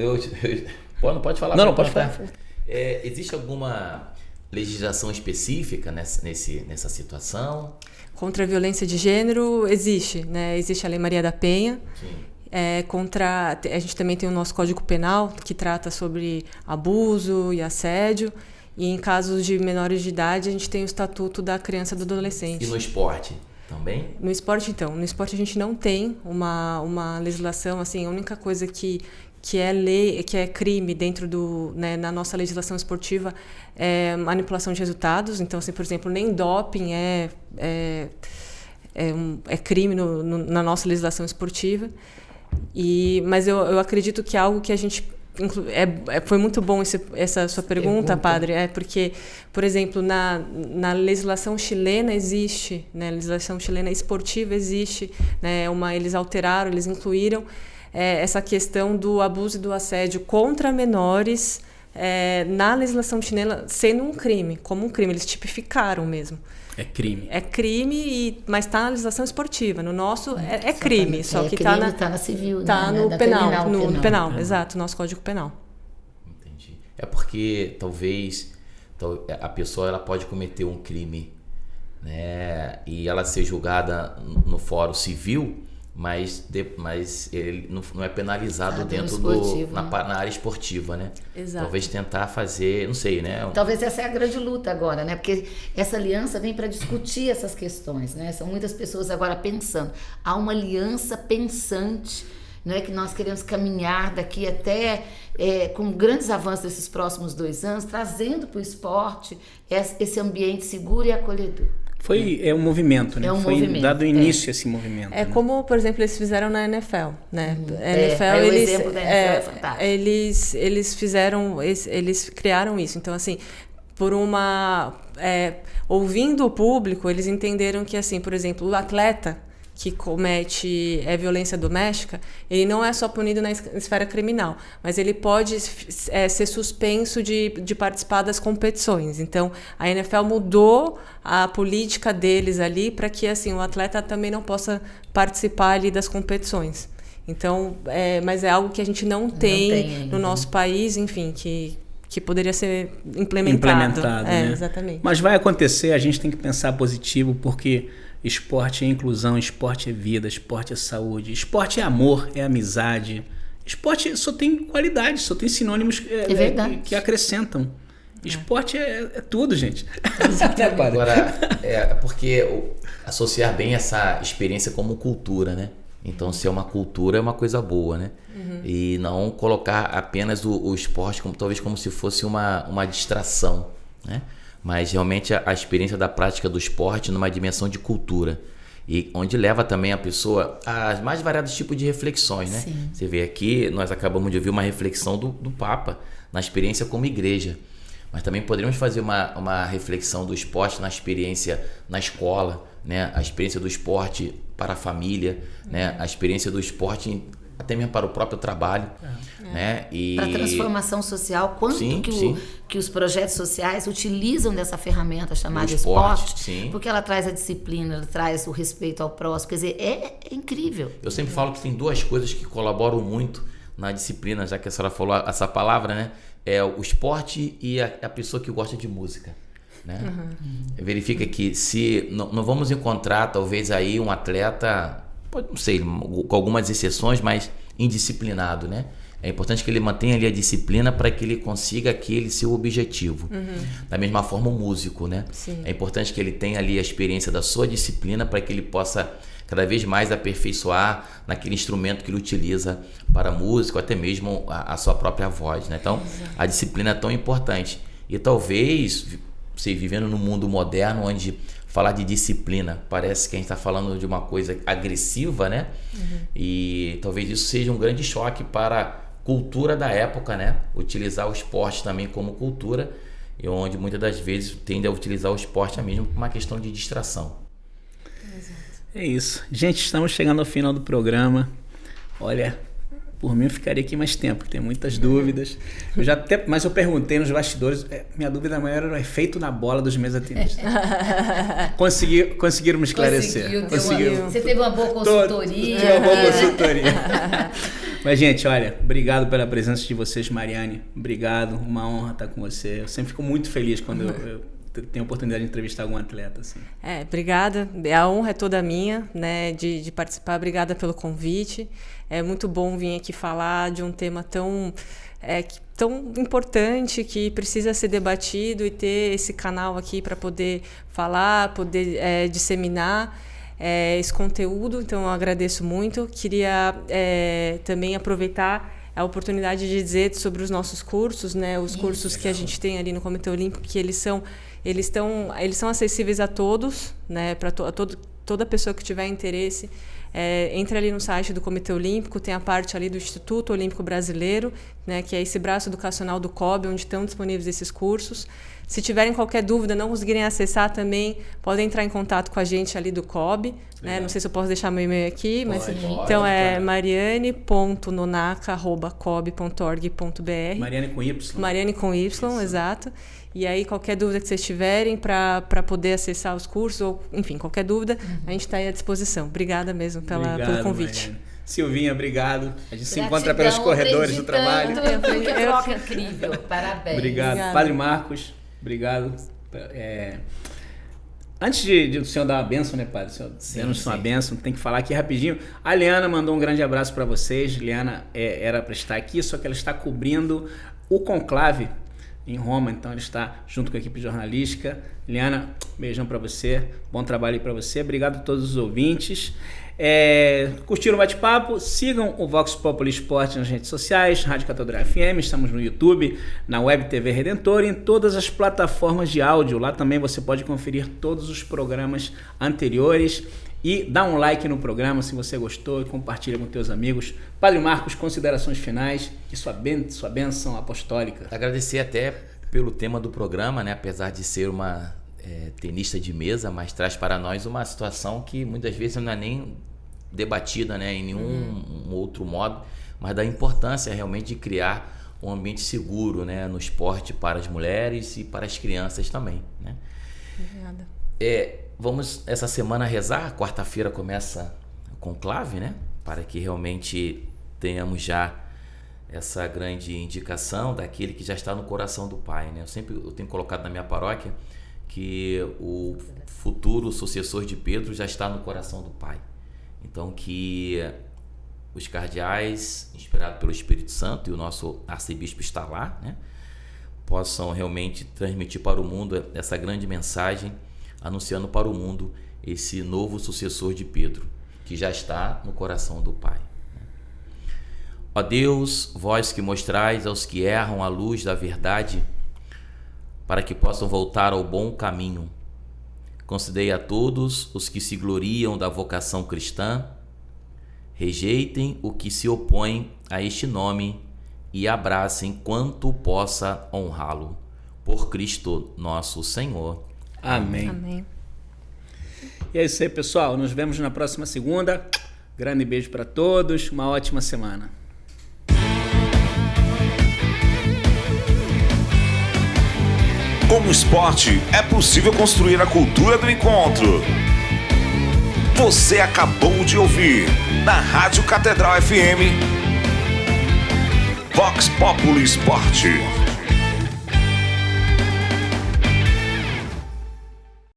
não pode falar. Não, pode falar. Existe alguma legislação específica nessa situação? Contra a violência de gênero existe, né? Existe a Lei Maria da Penha. Sim. A gente também tem o nosso Código Penal, que trata sobre abuso e assédio. E em casos de menores de idade, a gente tem o Estatuto da Criança e do Adolescente. E no esporte também? No esporte, então. No esporte a gente não tem uma legislação, assim, a única coisa que é lei, que é crime dentro na nossa legislação esportiva é manipulação de resultados. Então, assim, por exemplo, nem doping é crime na nossa legislação esportiva. Mas eu acredito que algo que a gente... foi muito bom essa sua pergunta, padre, porque, por exemplo, na legislação chilena existe, né, legislação chilena esportiva existe, né, eles alteraram, eles incluíram essa questão do abuso e do assédio contra menores na legislação chilena sendo um crime, como um crime, eles tipificaram mesmo. É crime. É crime, mas está na legislação esportiva. No nosso é crime, só que está na civil, tá, né? no penal, no penal, exato, nosso Código Penal. Entendi. É porque talvez a pessoa ela pode cometer um crime, né, e ela ser julgada no fórum civil, mas ele não é penalizado dentro na área esportiva, né? Exato. Talvez tentar fazer, não sei, né? Talvez essa é a grande luta agora, né? Porque essa aliança vem para discutir essas questões, né? São muitas pessoas agora pensando. Há uma aliança pensante, não é, que nós queremos caminhar daqui até com grandes avanços desses próximos 2 anos, trazendo para o esporte esse ambiente seguro e acolhedor. É um movimento, né? Foi movimento, dado início a esse movimento. É, né? Como, por exemplo, eles fizeram na NFL, né? O exemplo da NFL é fantástico. Eles criaram isso. Então, assim, ouvindo o público, eles entenderam que, assim, por exemplo, o atleta que comete violência doméstica, ele não é só punido na esfera criminal, mas ele pode ser suspenso de participar das competições. Então, a NFL mudou a política deles ali para que, assim, o atleta também não possa participar ali das competições. Então, mas é algo que a gente não tem no nosso país, enfim, que poderia ser implementado, né? Exatamente. Mas vai acontecer, a gente tem que pensar positivo, porque esporte é inclusão, esporte é vida, esporte é saúde, esporte é amor, é amizade. Esporte só tem qualidade, só tem sinônimos que acrescentam. Esporte é tudo, gente. Agora, porque associar bem essa experiência como cultura, né? Então, ser uma cultura é uma coisa boa, né? Uhum. E não colocar apenas o esporte talvez como se fosse uma distração, né? Mas realmente a experiência da prática do esporte numa dimensão de cultura, e onde leva também a pessoa a mais variados tipos de reflexões, né? Sim. Você vê aqui, nós acabamos de ouvir uma reflexão do Papa na experiência como igreja, mas também poderíamos fazer uma reflexão do esporte na experiência na escola, né? A experiência do esporte para a família, né? A experiência do esporte até mesmo para o próprio trabalho, né? E para transformação social, quanto que os projetos sociais utilizam dessa ferramenta chamada esporte, porque ela traz a disciplina, ela traz o respeito ao próximo, quer dizer, é incrível. Eu sempre falo que tem duas coisas que colaboram muito na disciplina, já que a senhora falou essa palavra, né? É o esporte e a pessoa que gosta de música, né? Verifica que se não vamos encontrar talvez aí um atleta, não sei, com algumas exceções, mas indisciplinado, né? É importante que ele mantenha ali a disciplina para que ele consiga aquele seu objetivo. Da mesma forma o músico, né? Sim. É importante que ele tenha ali a experiência da sua disciplina para que ele possa cada vez mais aperfeiçoar naquele instrumento que ele utiliza para a música, ou até mesmo a sua própria voz, né? Então, a disciplina é tão importante. E talvez, você vivendo num mundo moderno, onde falar de disciplina parece que a gente está falando de uma coisa agressiva, né? E talvez isso seja um grande choque para a cultura da época, né? Utilizar o esporte também como cultura, e onde muitas das vezes tende a utilizar o esporte mesmo como uma questão de distração. É isso. Gente, estamos chegando ao final do programa. Olha, por mim eu ficaria aqui mais tempo, tem muitas dúvidas. Mas eu perguntei nos bastidores, minha dúvida maior era o efeito na bola dos mesatenistas. Conseguiram me esclarecer. Você teve uma boa consultoria. Tive uma boa consultoria. Mas, gente, olha, obrigado pela presença de vocês, Mariane. Obrigado, uma honra estar com você. Eu sempre fico muito feliz quando eu tenho a oportunidade de entrevistar algum atleta. Assim. Obrigada. A honra é toda minha, né, de participar. Obrigada pelo convite. É muito bom vir aqui falar de um tema tão importante, que precisa ser debatido, e ter esse canal aqui para poder falar, poder disseminar esse conteúdo. Então, eu agradeço muito. Queria também aproveitar a oportunidade de dizer sobre os nossos cursos, né? Os cursos que a gente tem ali no Comitê Olímpico, que eles são acessíveis a todos, né? Para toda pessoa que tiver interesse. Entre ali no site do Comitê Olímpico, tem a parte ali do Instituto Olímpico Brasileiro, né? Que é esse braço educacional do COB, onde estão disponíveis esses cursos. Se tiverem qualquer dúvida, não conseguirem acessar também, podem entrar em contato com a gente ali do COB. Né? Não sei se eu posso deixar meu e-mail aqui, mas então é mariane.nonaca@cob.org.br. Mariane com Y. Mariane com Y, exato. E aí, qualquer dúvida que vocês tiverem para poder acessar os cursos, ou enfim, qualquer dúvida, a gente está aí à disposição. Obrigada mesmo pelo convite. Mariane. Silvinha, obrado. A gente se encontra pelos corredores do trabalho. Que troca incrível. Parabéns. Obrigado. Padre Marcos, obrigado. Antes de o senhor dar uma bênção, né, padre? O senhor dando uma bênção, tem que falar aqui rapidinho. A Liana mandou um grande abraço para vocês. Liana era para estar aqui, só que ela está cobrindo o conclave em Roma, então ela está junto com a equipe jornalística. Liana, beijão para você, bom trabalho aí para você. Obrigado a todos os ouvintes. Curtiram o bate-papo? Sigam o Vox Populi Esporte nas redes sociais, Rádio Catedral FM, estamos no YouTube, na Web TV Redentor e em todas as plataformas de áudio. Lá também você pode conferir todos os programas anteriores e dá um like no programa se você gostou e compartilha com teus amigos. Padre Marcos, considerações finais e sua bênção apostólica. Agradecer até pelo tema do programa, né? Apesar de ser uma tenista de mesa, mas traz para nós uma situação que muitas vezes não é nem debatida, né, em nenhum outro modo, mas da importância realmente de criar um ambiente seguro, né, no esporte para as mulheres e para as crianças também, né? Obrigada. Vamos essa semana rezar. Quarta-feira começa o conclave, né, para que realmente tenhamos já essa grande indicação daquele que já está no coração do Pai, né? Eu tenho colocado na minha paróquia que o futuro sucessor de Pedro já está no coração do Pai. Então, que os cardeais, inspirados pelo Espírito Santo, e o nosso arcebispo está lá, né, possam realmente transmitir para o mundo essa grande mensagem, anunciando para o mundo esse novo sucessor de Pedro, que já está no coração do Pai. Ó Deus, vós que mostrais aos que erram a luz da verdade, para que possam voltar ao bom caminho, concedei a todos os que se gloriam da vocação cristã, rejeitem o que se opõe a este nome e abracem quanto possa honrá-lo. Por Cristo nosso Senhor. Amém. Amém. E é isso aí, pessoal. Nos vemos na próxima segunda. Grande beijo para todos. Uma ótima semana. Com o esporte, é possível construir a cultura do encontro. Você acabou de ouvir, na Rádio Catedral FM, Vox Populi Esporte.